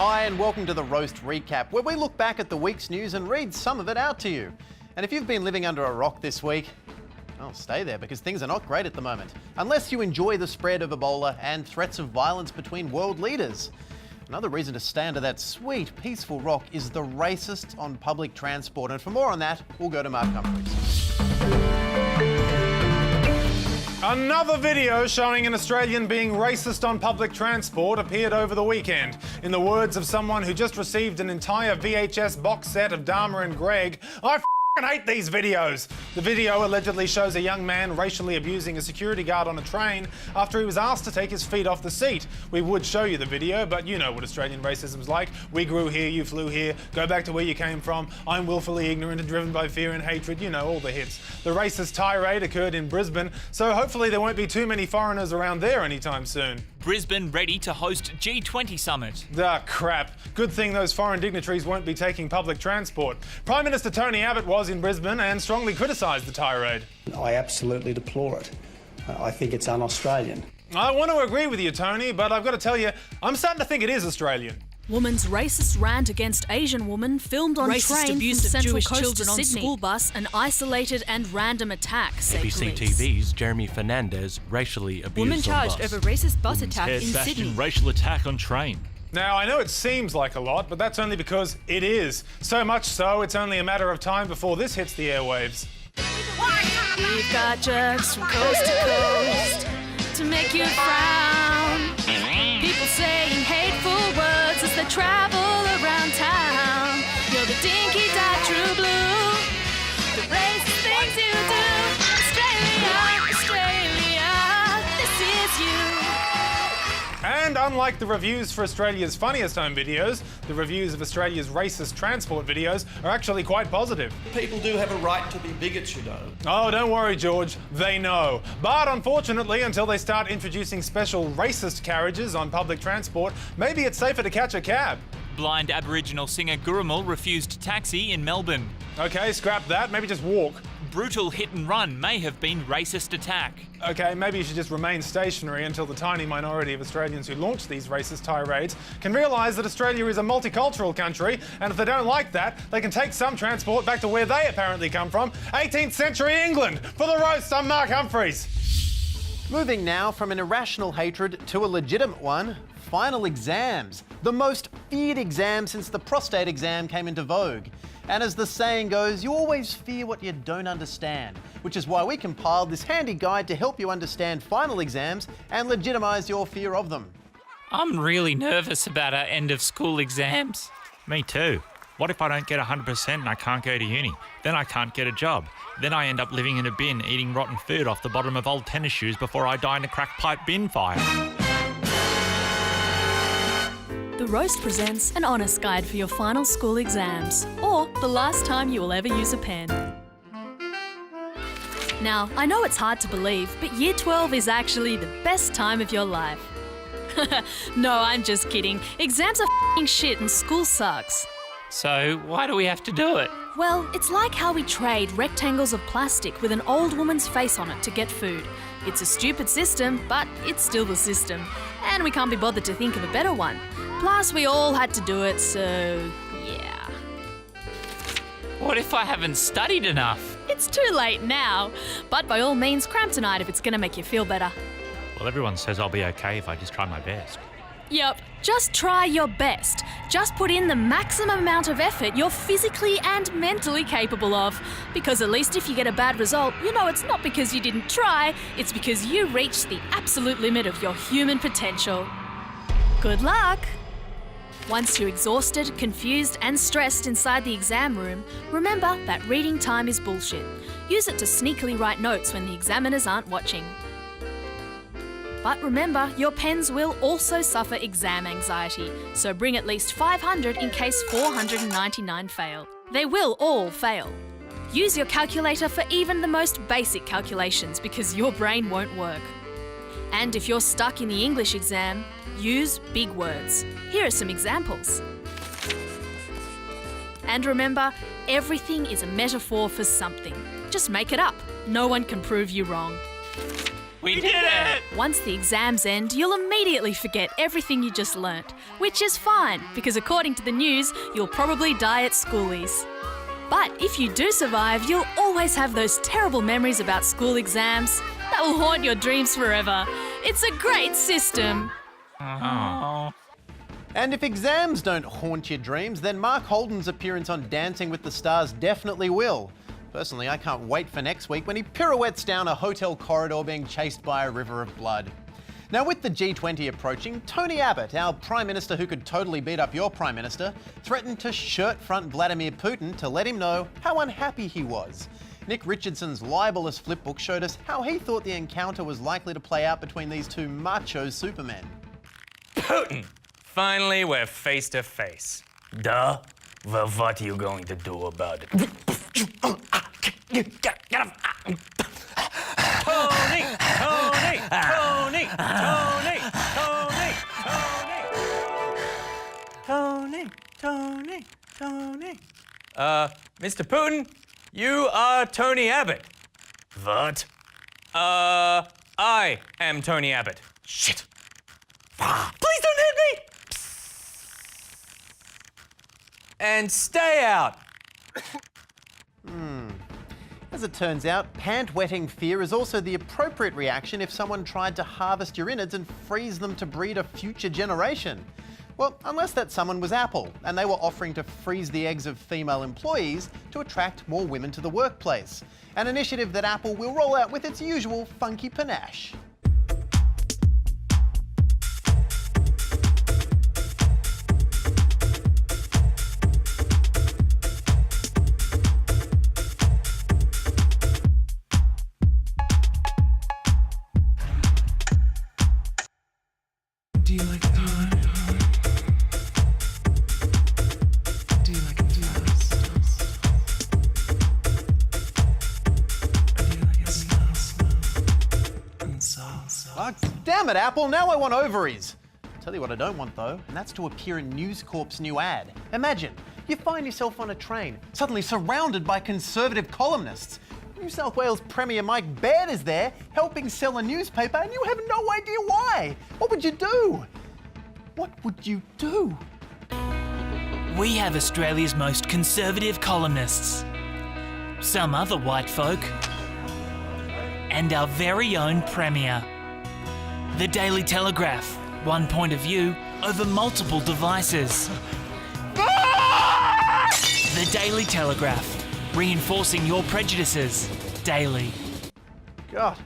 Hi and welcome to the Roast Recap, where we look back at the week's news and read some of it out to you. And if you've been living under a rock this week, well, stay there because things are not great at the moment. Unless you enjoy the spread of Ebola and threats of violence between world leaders. Another reason to stay under that sweet, peaceful rock is the racists on public transport. And for more on that, we'll go to Mark Humphries. Another video showing an Australian being racist on public transport appeared over the weekend. In the words of someone who just received an entire VHS box set of Dharma and Greg, I hate these videos. The video allegedly shows a young man racially abusing a security guard on a train after he was asked to take his feet off the seat. We would show you the video, but you know what Australian racism's like. We grew here, you flew here, go back to where you came from, I'm willfully ignorant and driven by fear and hatred, you know, all the hits. The racist tirade occurred in Brisbane, so hopefully there won't be too many foreigners around there anytime soon. Brisbane ready to host G20 summit. Ah, crap. Good thing those foreign dignitaries won't be taking public transport. Prime Minister Tony Abbott was in Brisbane and strongly criticised the tirade. I absolutely deplore it. I think it's un-Australian. I want to agree with you, Tony, but I've got to tell you, I'm starting to think it is Australian. Woman's racist rant against Asian woman filmed on Racist train abuse from of Central Jewish Coast children to on Sydney. School bus, an isolated and random attack, said ABC police. TV's Jeremy Fernandez racially abused Woman charged on bus. over racist bus attack in Sebastian Sydney. racial attack on train. Now, I know it seems like a lot, but that's only because it is. So much so, it's only a matter of time before this hits the airwaves. We've got jokes from coast to coast to make you frown. People saying hateful words as they travel around town. You're the dinky dot true blue, the racist things you do. Australia, Australia, this is you. And unlike the reviews for Australia's funniest home videos, the reviews of Australia's racist transport videos are actually quite positive. People do have a right to be bigots, you know. Oh, don't worry, George. They know. But unfortunately, until they start introducing special racist carriages on public transport, maybe it's safer to catch a cab. Blind Aboriginal singer Gurumul refused taxi in Melbourne. Okay, scrap that. Maybe just walk. Brutal hit and run may have been racist attack. Okay, maybe you should just remain stationary until the tiny minority of Australians who launch these racist tirades can realise that Australia is a multicultural country, and if they don't like that, they can take some transport back to where they apparently come from, 18th century England. For the roast, I'm Mark Humphries. Moving now from an irrational hatred to a legitimate one, final exams. The most feared exam since the prostate exam came into vogue. And as the saying goes, you always fear what you don't understand, which is why we compiled this handy guide to help you understand final exams and legitimise your fear of them. I'm really nervous about our end of school exams. Me too. What if I don't get 100% and I can't go to uni? Then I can't get a job. Then I end up living in a bin eating rotten food off the bottom of old tennis shoes before I die in a crack pipe bin fire. The Roast presents an honest guide for your final school exams, or the last time you will ever use a pen. Now, I know it's hard to believe, but Year 12 is actually the best time of your life. No, I'm just kidding. Exams are f***ing shit and school sucks. So why do we have to do it? Well, it's like how we trade rectangles of plastic with an old woman's face on it to get food. It's a stupid system, but it's still the system. And we can't be bothered to think of a better one. Plus, we all had to do it, so yeah. What if I haven't studied enough? It's too late now. But by all means, cram tonight if it's going to make you feel better. Well, everyone says I'll be okay if I just try my best. Yep, just try your best. Just put in the maximum amount of effort you're physically and mentally capable of. Because at least if you get a bad result, you know it's not because you didn't try, it's because you reached the absolute limit of your human potential. Good luck! Once you're exhausted, confused and stressed inside the exam room, remember that reading time is bullshit. Use it to sneakily write notes when the examiners aren't watching. But remember, your pens will also suffer exam anxiety, so bring at least 500 in case 499 fail. They will all fail. Use your calculator for even the most basic calculations because your brain won't work. And if you're stuck in the English exam, use big words. Here are some examples. And remember, everything is a metaphor for something. Just make it up. No one can prove you wrong. We did it! Once the exams end, you'll immediately forget everything you just learnt, which is fine because according to the news, you'll probably die at schoolies. But if you do survive, you'll always have those terrible memories about school exams that will haunt your dreams forever. It's a great system. And if exams don't haunt your dreams, then Mark Holden's appearance on Dancing with the Stars definitely will. Personally, I can't wait for next week when he pirouettes down a hotel corridor being chased by a river of blood. Now, with the G20 approaching, Tony Abbott, our Prime Minister who could totally beat up your Prime Minister, threatened to shirt-front Vladimir Putin to let him know how unhappy he was. Nick Richardson's libelous flipbook showed us how he thought the encounter was likely to play out between these two macho supermen. Putin! Finally, we're face to face. Duh? Well, what are you going to do about it? Tony! Tony! Tony! Tony! Tony! Tony! Tony! Mr. Putin, you are Tony Abbott. What? I am Tony Abbott. Shit. Please don't hit me! And stay out. As it turns out, pant-wetting fear is also the appropriate reaction if someone tried to harvest your innards and freeze them to breed a future generation. Well, unless that someone was Apple, and they were offering to freeze the eggs of female employees to attract more women to the workplace. An initiative that Apple will roll out with its usual funky panache. Do you like pie? Do you like a toast? Or do you like it slow and soft? Oh, damn it, Apple, now I want ovaries. Tell you what I don't want though, and that's to appear in News Corp's new ad. Imagine, you find yourself on a train, suddenly surrounded by conservative columnists. New South Wales Premier Mike Baird is there, helping sell a newspaper, and you have no idea why. What would you do? What would you do? We have Australia's most conservative columnists. Some other white folk. And our very own Premier. The Daily Telegraph. One point of view over multiple devices. The Daily Telegraph. Reinforcing your prejudices daily. God,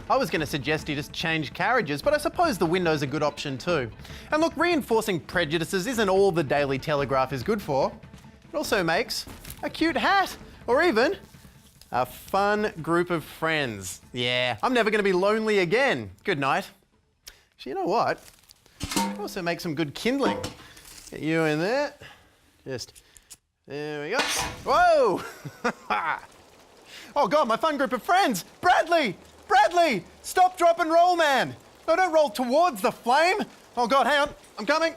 I was going to suggest you just change carriages, but I suppose the window's a good option too. And look, reinforcing prejudices isn't all the Daily Telegraph is good for. It also makes a cute hat, or even a fun group of friends. Yeah, I'm never going to be lonely again. Good night. Actually, you know what? It also makes some good kindling. Get you in there. Just... there we go. Whoa! Oh God, my fun group of friends! Bradley! Bradley! Stop, drop and roll, man! No, don't roll towards the flame! Oh God, hang on, I'm coming.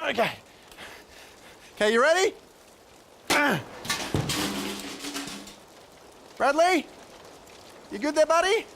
Okay. Okay, you ready? Bradley? You good there, buddy?